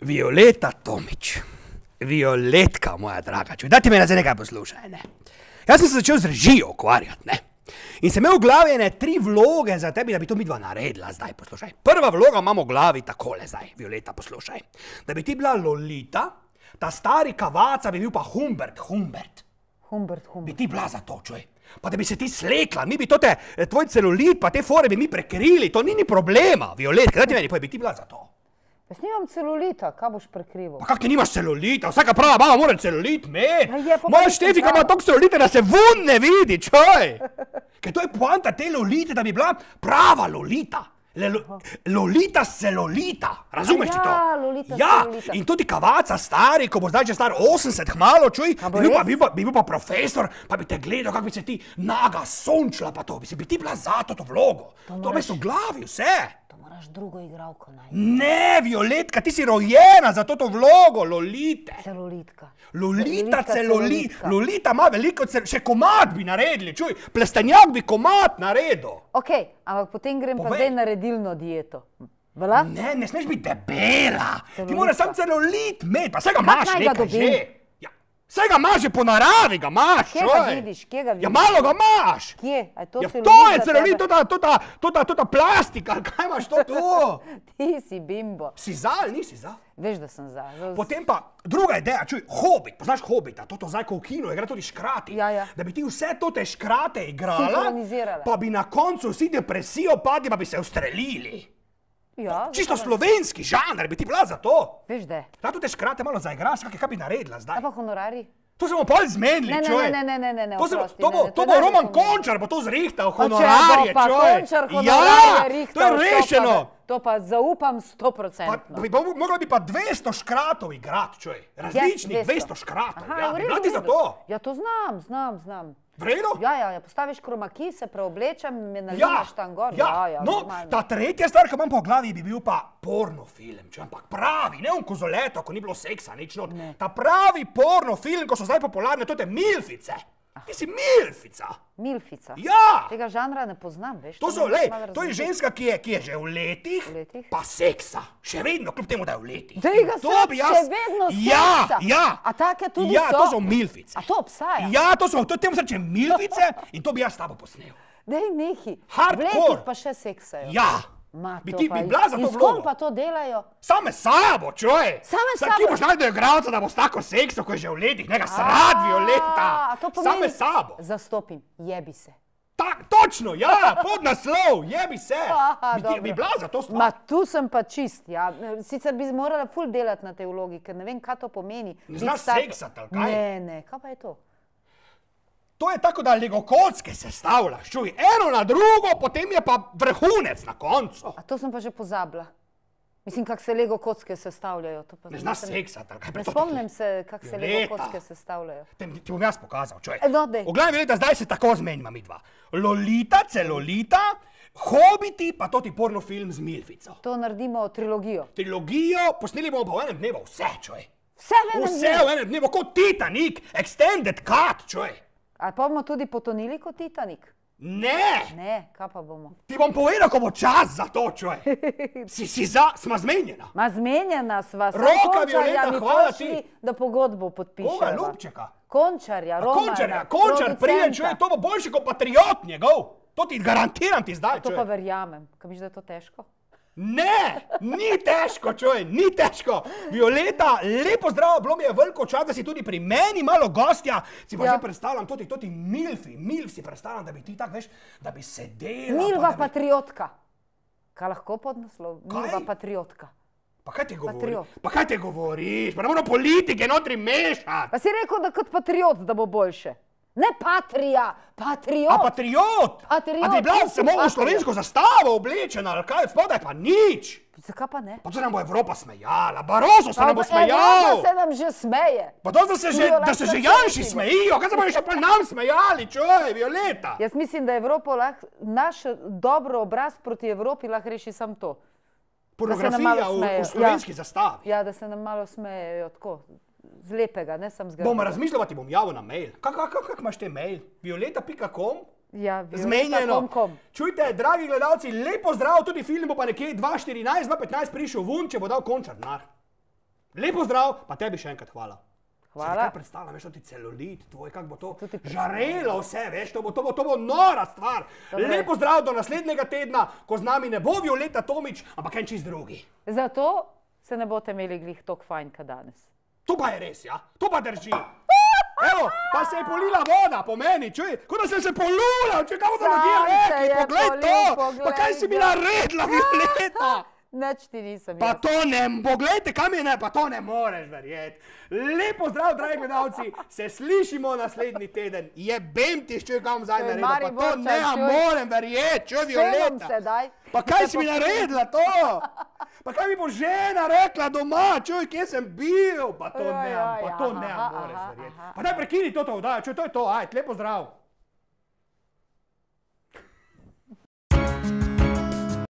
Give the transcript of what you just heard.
Violeta Tomič, Violetka, moja draga, daj ti me zdaj nekaj poslušaj, ne. Jaz sem se začel z režijo ukvarjati, ne. In sem imel v glavi ene 3 vloge za tebi, da bi to midva naredila zdaj, poslušaj. Prva vloga imamo v glavi takole zdaj, Violeta, poslušaj. Da bi ti bila Lolita, ta stari kavaca bi bil pa Humbert. Bi ti bila za to, čuj. Pa da bi se ti slekla, mi bi tvoj celulit, pa te fore bi mi prekrili, to ni problema, Violetka, daj ti meni, pa bi ti bila za to. Jaz nimam celulita, kaj boš prekrival? Pa kak ti nimaš celulita? Vsaka prava mama mora celulit imeti. je, pa Moja pa Štefika ima toliko celulita, da se vun ne vidi, čoj. Ker to je poanta te Lolite, da bi bila prava Lolita. Lolita s celulita, razumeš ti to? Ja, Lolita s ja, celulita. in tudi kavaca stari, ko bo zdaj že star 80 hmalo, čuj, bi bil pa profesor, pa bi te gledal, kako bi se ti naga sončila, pa to, bi ti bila za to vlogo. To bi se v glavi vse. To moraš drugo igralko najti. Ne, Violetka, ti si rojena za to vlogo, Lolite. Celulitka. Lolita ima veliko, še komad bi naredili, čuj, plestenjak bi komad naredil. Okej, ampak potem grem pa zdaj na redilno dieto. Vela? Ne smeš biti debela. Ti Celulitka. moraš sam celulit imeti, pa vse ga imaš naj ga nekaj dobim? že. Ja, vse ga imaš že po naravi, ga imaš, Kje ga vidiš, kje ga vidiš? Ja, malo ga imaš. Kje? A je to Ja, celulit to je za celulit, tebe? tota plastika, kaj imaš to tu? Ti si bimbo. Si za ali nisi za? Veš, da sem za. Potem pa druga ideja, čuj, Hobbit, poznaš Hobbita, to zdaj, ko v kinu igra tudi škrati. Ja. Da bi ti vse te škrate igrala, Sinkronizirala. pa bi na koncu vsi depresijo padli, pa bi se ustrelili. Ja, Čisto slovenski žanr, bi ti bila za to. veš, da je. Da tu te škrate malo zaigraš, kaj bi naredila zdaj? A pa honorari? To se bomo pol zmenili, Ne, čuj. ne, oprosti, To bo Roman Končar, bo to zrihtal, Pa če honorarje, bo pa čuj. Končar honorarje rihtal, to je rešeno. To pa zaupam 100%. Mogla bi pa 200 škratov igrati, čuj. Različnih 200 škratov. Ja, bi bila ti za to? Ja, to znam. V redu? Ja, postaviš kromaki, se preoblečem, me nalimaš tam gor. Ja, no, normalno. ta tretja stvar, ki imam po glavi, bi bil pa pornofilm, ampak pravi, ne on kozoleto, ko ni bilo seksa, nič not. Ta pravi pornofilm, ko so zdaj popularne, to te milfice. Ti si milfica. Milfica. Ja. Tega žanra ne poznam, veš. To je že. ženska, ki je že v letih, pa seksa. Še vedno, kljub temu, da je v letih. Tega še vedno seksa. Ja. A take tudi ja, so? to so milfice. A to obstaja? Ja, temu se reče milfice in to bi jaz s tabo posnel. Dej nehi. Hardcore. V letih pa še seksajo. Ja. Ma, Bi to ti pa bila za to in s kom vlogo? pa to delajo? Same sabo, čuj. Same Saj sabo? ti boš najdel igralca, da bo s tako sekso, ko je že v letih, nega srad, Violeta. A to pomeni? Same sabo. Zastopim, jebi se. Točno, ja, podnaslov, jebi se. dobro. Bi bila za to Ma, stvar. tu sem pa čist, ja. Sicer bi morala ful delati na tej vlogi, ker ne vem, kaj to pomeni. Ne znaš Biti tak- seksati, ali kaj? Ne, kaj pa je to? To je tako, da legokocke sestavljaš, čuj, eno na drugo, potem je pa vrhunec na koncu. A to sem pa že pozabila. Mislim, kako se Lego kocke sestavljajo. To pa Ne znaš seksati, ali kaj? Ne spomnim se, kako se Lego Violeta. kocke sestavljajo. Ti bom jaz pokazal, čuj. No, dej. V glavi, Violeta, zdaj se tako zmenjva midva. Lolita, celulita, Hobiti, pa to ti pornofilm z milfico. To naredimo trilogijo. Trilogijo, posneli bomo pa v enem dnevu vse, čuj. Vse v enem Vse dnevu. v enem dnevu, kot Titanic, extended cut, čuj. A pa bomo tudi potonili kot Titanik? Ne, Ne, kaj pa bomo? ti bom povedal, ko bo čas za to, čuj. Sma zmenjena. Ma zmenjena sva, sam Roka, Končarja Violeta, mi hvala pošli, ti. da pogodbo podpiševa. Koga, Ljubčeka? Končarja, Romana, Končar prije, čuj, producenta. to bo boljši kot patriot njegov. To ti garantiram ti zdaj, To čuj. pa verjamem. Kaj misliš, da je to težko? Ne, ni težko, čuj, ni težko. Violeta, lepo zdravo, bilo mi je veliko čas, da si tudi pri meni malo gostja. Si pa Ja. že predstavljam, toti milf si predstavljam, da bi ti tak, veš, da bi sedela. Milva pa da bi... patriotka. Kaj lahko podnaslov? Kaj? Milva patriotka. Pa kaj ti govoriš? Patriot. Pa kaj ti govoriš? Pa ne moramo politike notri mešati. Pa si rekel, da kot patriot, da bo boljše. Ne patrija, patriot. A patriot? Patriot, A ti je bila ti si samo v patriot. slovensko zastavo oblečena, ali kaj, spodaj pa nič. Zakaj pa ne? Pa to nam bo Evropa smejala, Barozo se nam bo Evropa smejal. se nam že smeje. Pa to, da se že Janši smejijo, kaj se bojo še pa nam smejali, čuj, Violeta. Jaz mislim, da Evropo lahko, naš dobro obraz proti Evropi lahko reši samo to. Pornografija v slovenski zastavi. Ja, da se nam malo smejejo tako, z lepega, ne sam z grda. Bom razmišljala, ti bom javil na mail. Kak imaš te mail? Violeta.com? Ja, Zmenjeno. Čujte, dragi gledalci, lepo zdrav, tudi film bo pa nekje 2014, 2015 prišel ven, če bo dal Končar denar. Lepo zdrav, pa tebi še enkrat hvala. Hvala. Se ti kaj predstavljam, veš, to ti celulit tvoj, kako bo to žarelo vse, veš, to bo nora stvar. Lepo zdrav do naslednjega tedna, ko z nami ne bo Violeta Tomić, ampak en čist drugi. Zato se ne boste imeli glih tok fajn, kot danes. To pa je res, ja? To pa drži. Evo, pa se je polila voda po meni, čuj, kot da sem se polulal, čuj, kaj bodo ljudje rekli, poglej to, pa kaj si mi naredila, Violeta? Nič ti nisem Pa jaz. to ne, poglejte, kam je ne, pa to ne moreš verjeti. Lepo zdrav, dragi gledalci, se slišimo naslednji teden. Jebem ti, čuj, kam zdaj naredila, pa to ne morem verjeti, čuj, Violeta. Pa kaj si mi naredila to? Pa kaj mi bo žena rekla doma, čuj, kje sem bil? Pa to ne moreš verjeti. Pa daj prekini to oddajo, čuj, to je to, ajde, lepo zdrav.